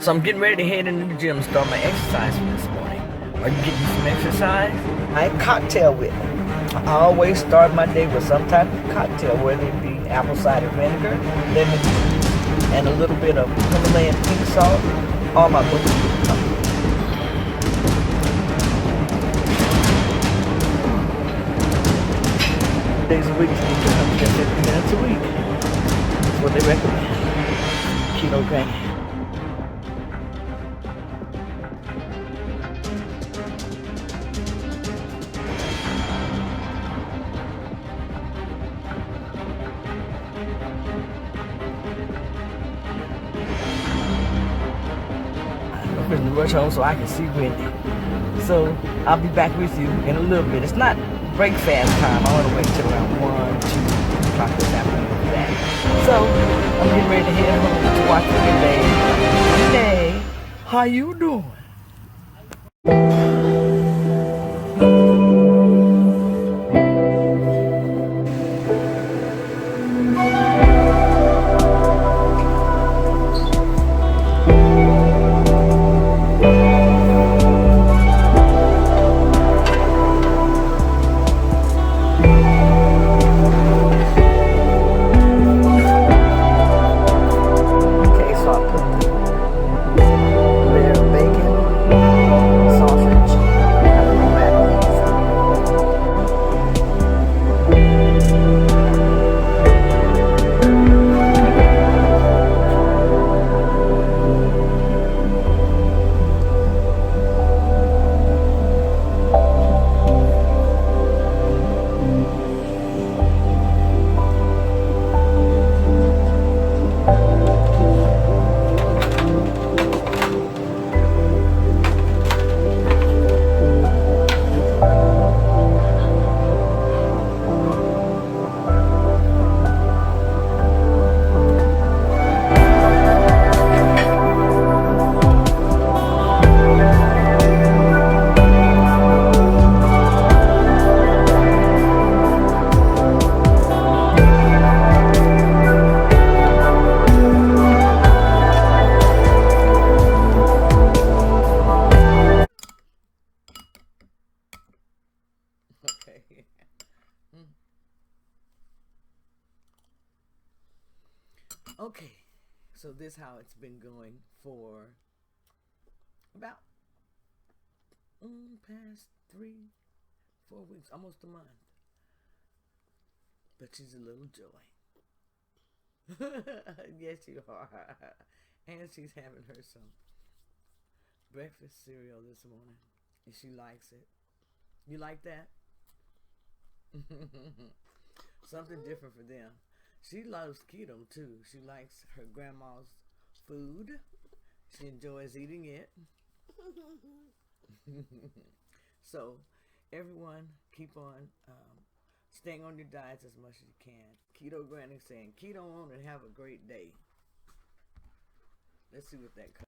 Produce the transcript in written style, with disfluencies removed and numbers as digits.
So I'm getting ready to head into the gym and start my exercise for this morning. Are you getting some exercise? I cocktail with it. I always start my day with some type of cocktail, whether it be apple cider vinegar, lemon juice, and a little bit of Himalayan pink salt. All my books. Days a week, 150 minutes a week. That's what they recommend. Keto granny. I'm going to rush home so I can see Wendy. So I'll be back with you in a little bit. It's not break fast time. I want to wait till around 1, 2 o'clock this afternoon for that. So I'm getting ready to head home to watch Wendy. Hey, how you doing? Okay. Okay, so this how it's been going for about past 3, 4 weeks, almost a month. But she's a little joy. Yes, you are. And she's having her some breakfast cereal this morning, and she likes it. You like that? Something different for them. She loves keto too. She likes her grandma's food. She enjoys eating it. So everyone keep on staying on your diets as much as you can. Keto Granny saying keto on and have a great day. Let's see what that comes.